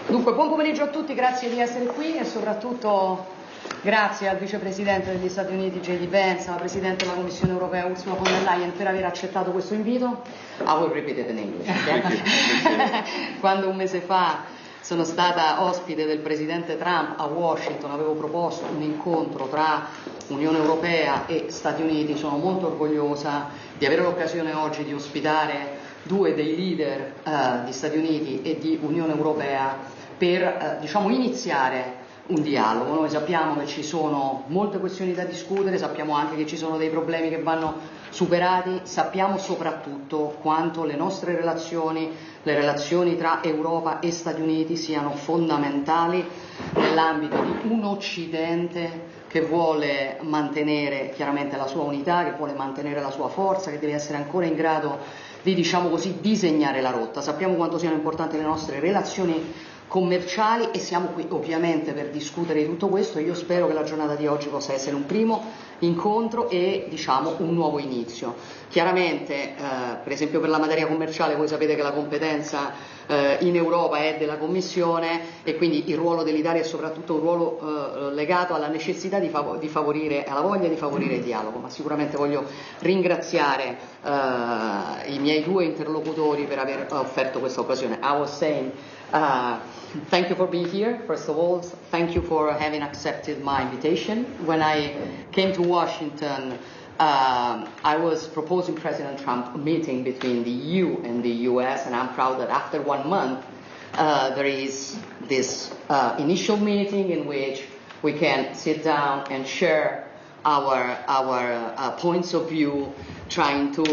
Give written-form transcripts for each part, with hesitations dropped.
Dunque, buon pomeriggio a tutti, grazie di essere qui e soprattutto grazie al vicepresidente degli Stati Uniti Chigi Palace, alla presidente della Commissione europea Ursula von der Leyen per aver accettato questo invito. I will repeat it in English. Okay? Quando un mese fa sono stata ospite del presidente Trump a Washington, avevo proposto un incontro tra Unione Europea e Stati Uniti. Sono molto orgogliosa di avere l'occasione oggi di ospitare due dei leader di Stati Uniti e di Unione Europea per iniziare un dialogo. Noi sappiamo che ci sono molte questioni da discutere, sappiamo anche che ci sono dei problemi che vanno superati, sappiamo soprattutto quanto le nostre relazioni, le relazioni tra Europa e Stati Uniti siano fondamentali nell'ambito di un Occidente che vuole mantenere chiaramente la sua unità, che vuole mantenere la sua forza, che deve essere ancora in grado di, disegnare la rotta. Sappiamo quanto siano importanti le nostre relazioni commerciali e siamo qui ovviamente per discutere di tutto questo. Io spero che la giornata di oggi possa essere un primo incontro e un nuovo inizio. Chiaramente per esempio per la materia commerciale voi sapete che la competenza in Europa è della Commissione e quindi il ruolo dell'Italia è soprattutto un ruolo legato alla necessità di favorire, alla voglia di favorire il dialogo, ma sicuramente voglio ringraziare i miei due interlocutori per aver offerto questa occasione. I was saying, thank you for being here. First of all, thank you for having accepted my invitation. When I came to Washington, I was proposing President Trump a meeting between the EU and the US, and I'm proud that after 1 month there is this initial meeting in which we can sit down and share our points of view, trying to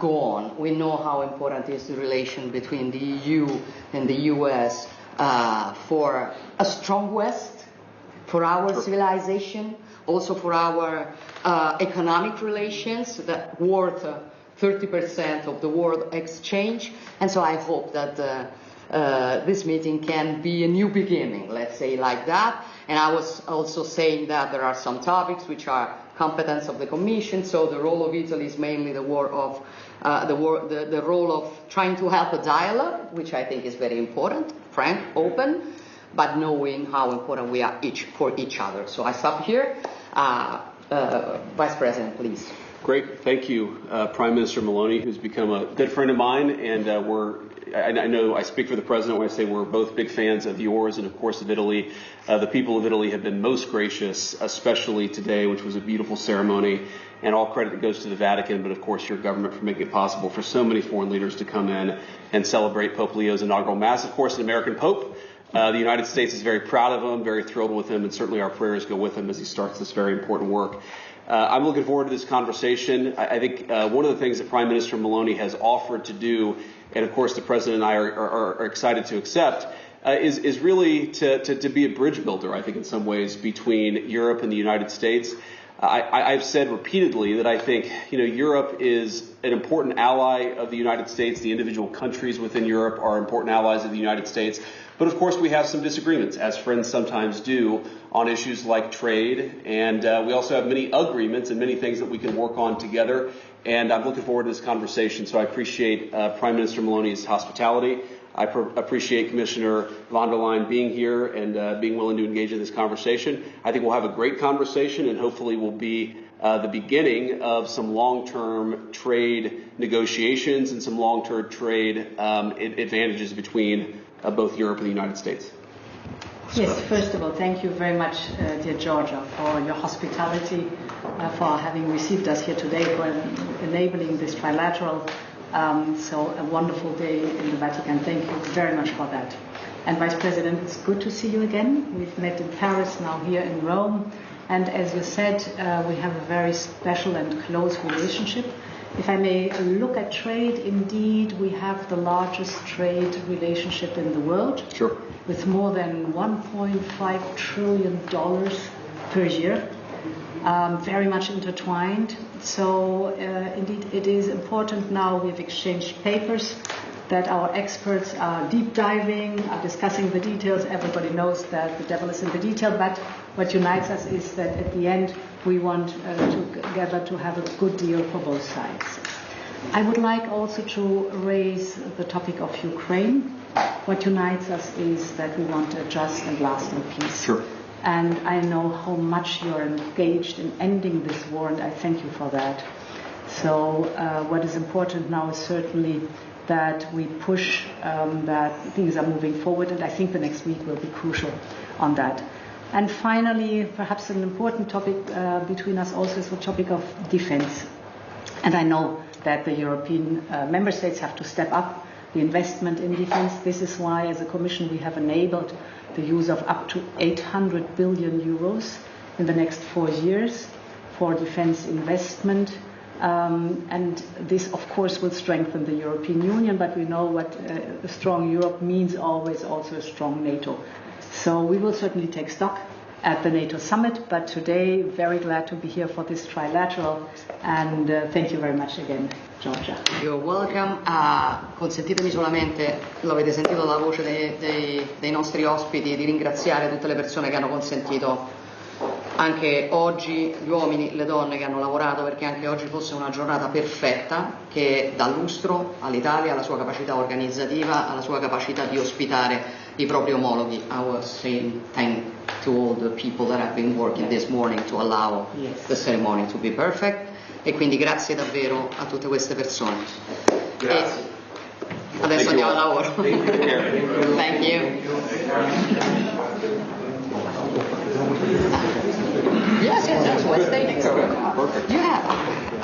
go on. We know how important is the relation between the EU and the US for a strong West, for our civilization, also for our economic relations that worth 30% of the world exchange. And so I hope that this meeting can be a new beginning, let's say like that. And I was also saying that there are some topics which are competence of the Commission, so the role of Italy is mainly the role of trying to help a dialogue, which I think is very important, frank, open, but knowing how important we are for each other. So I stop here. Vice President, please. Great, thank you, Prime Minister Meloni, who's become a good friend of mine, and I know I speak for the President when I say we're both big fans of yours and, of course, of Italy. The people of Italy have been most gracious, especially today, which was a beautiful ceremony, and all credit goes to the Vatican, but, of course, your government for making it possible for so many foreign leaders to come in and celebrate Pope Leo's inaugural Mass. Of course, an American Pope. The United States is very proud of him, very thrilled with him, and certainly our prayers go with him as he starts this very important work. I'm looking forward to this conversation. I think one of the things that Prime Minister Meloni has offered to do, and of course the President and I are excited to accept, is really to be a bridge builder, I think, in some ways, between Europe and the United States. I've said repeatedly that I think, Europe is an important ally of the United States. The individual countries within Europe are important allies of the United States. But of course, we have some disagreements, as friends sometimes do, on issues like trade. And we also have many agreements and many things that we can work on together. And I'm looking forward to this conversation. So I appreciate Prime Minister Meloni's hospitality. I appreciate Commissioner von der Leyen being here and being willing to engage in this conversation. I think we'll have a great conversation and hopefully will be the beginning of some long-term trade negotiations and some long-term trade advantages between both Europe and the United States. Yes, first of all, thank you very much, dear Giorgia, for your hospitality, for having received us here today, for enabling this trilateral. So a wonderful day in the Vatican. Thank you very much for that. And Vice President, it's good to see you again. We've met in Paris, now here in Rome. And as you said, we have a very special and close relationship. If I may look at trade, indeed, we have the largest trade relationship in the world. Sure. With more than $1.5 trillion per year. Very much intertwined. So indeed it is important now. We've exchanged papers that our experts are deep diving, are discussing the details. Everybody knows that the devil is in the detail, but what unites us is that at the end we want together to have a good deal for both sides. I would like also to raise the topic of Ukraine. what unites us is that we want a just and lasting peace. Sure. And I know how much you're engaged in ending this war, and I thank you for that. So what is important now is certainly that we push that things are moving forward, and I think the next week will be crucial on that. And finally, perhaps an important topic between us also is the topic of defense. And I know that the European member states have to step up the investment in defense. This is why, as a Commission, we have enabled the use of up to 800 billion euros in the next 4 years for defense investment. And this, of course, will strengthen the European Union, but we know what a strong Europe means always also a strong NATO. So we will certainly take stock at the NATO summit, but today very glad to be here for this trilateral, and thank you very much again, Giorgia. You're welcome. Consentitemi solamente, lo avete sentito dalla voce dei nostri ospiti, di ringraziare tutte le persone che hanno consentito anche oggi, gli uomini, le donne che hanno lavorato perché anche oggi fosse una giornata perfetta, che dà lustro all'Italia, alla sua capacità organizzativa, alla sua capacità di ospitare i propri omologhi. I was saying thank to all the people that have been working this morning to allow the ceremony to be perfect, e quindi grazie davvero a tutte queste persone. Grazie. E adesso andiamo al lavoro. Thank you. Yes, we'll stay next. Perfect. You have.